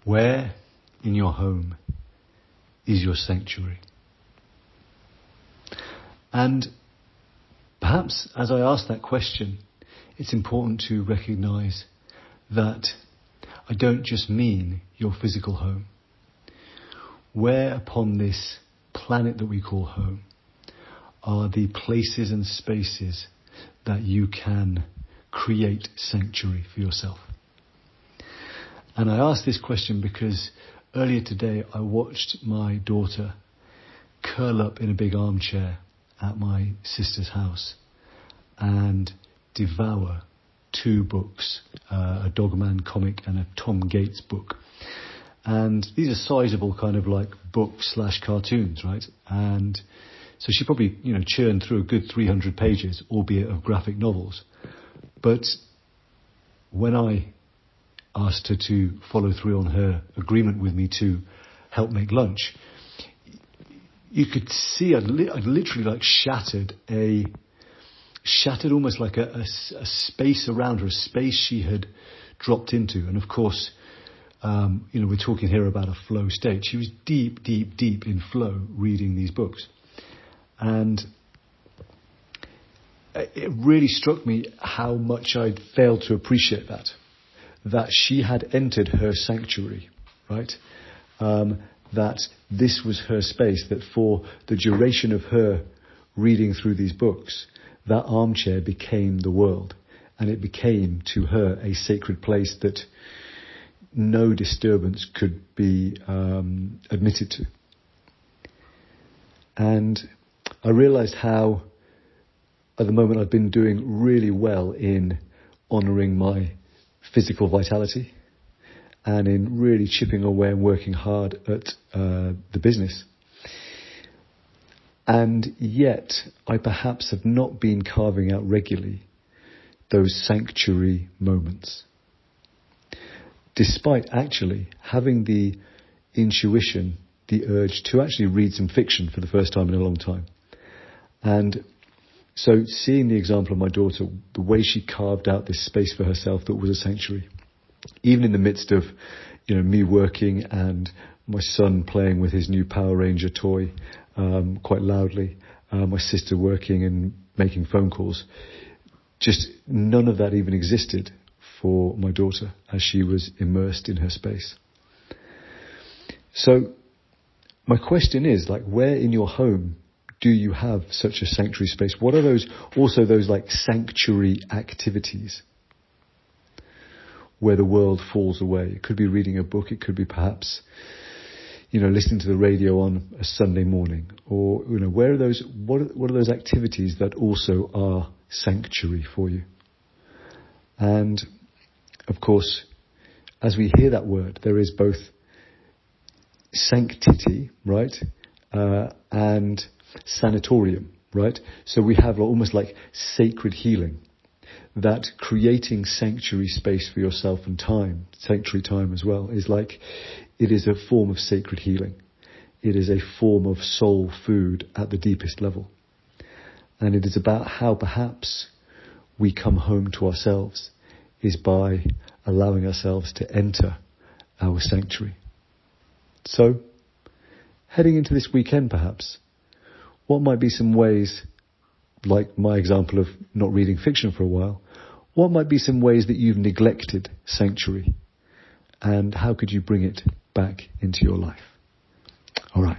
Where in your home is your sanctuary? And perhaps as I ask that question, it's important to recognize that I don't just mean your physical home. Where upon this planet that we call home are the places and spaces that you can create sanctuary for yourself? And I ask this question because earlier today I watched my daughter curl up in a big armchair at my sister's house and devour 2 books, a Dogman comic and a Tom Gates book. And these are sizable kind of like book/cartoons, right? And so she probably, churned through a good 300 pages, albeit of graphic novels. But when I asked her to follow through on her agreement with me to help make lunch, you could see I'd literally shattered almost like a space around her, a space she had dropped into. And of course, we're talking here about a flow state. She was deep, deep, deep in flow reading these books. And it really struck me how much I'd failed to appreciate that she had entered her sanctuary, right? That this was her space, that for the duration of her reading through these books, that armchair became the world, and it became to her a sacred place that no disturbance could be admitted to. And I realized how, at the moment, I've been doing really well in honouring my physical vitality and in really chipping away and working hard at the business. And yet, I perhaps have not been carving out regularly those sanctuary moments, despite actually having the intuition, the urge to actually read some fiction for the first time in a long time. And so seeing the example of my daughter, the way she carved out this space for herself that was a sanctuary, even in the midst of, me working and my son playing with his new Power Ranger toy quite loudly, my sister working and making phone calls, just none of that even existed for my daughter as she was immersed in her space. So my question is, where in your home do you have such a sanctuary space? What are those sanctuary activities where the world falls away? It could be reading a book. It could be perhaps, listening to the radio on a Sunday morning. Or, where are those, what are those activities that also are sanctuary for you? And, of course, as we hear that word, there is both sanctity, right, and sanatorium, right? So we have almost like sacred healing, that creating sanctuary space for yourself and time, sanctuary time as well, is it is a form of sacred healing. It is a form of soul food at the deepest level. And it is about how perhaps we come home to ourselves is by allowing ourselves to enter our sanctuary. So, heading into this weekend perhaps, what might be some ways, like my example of not reading fiction for a while, what might be some ways that you've neglected sanctuary? And how could you bring it back into your life? All right.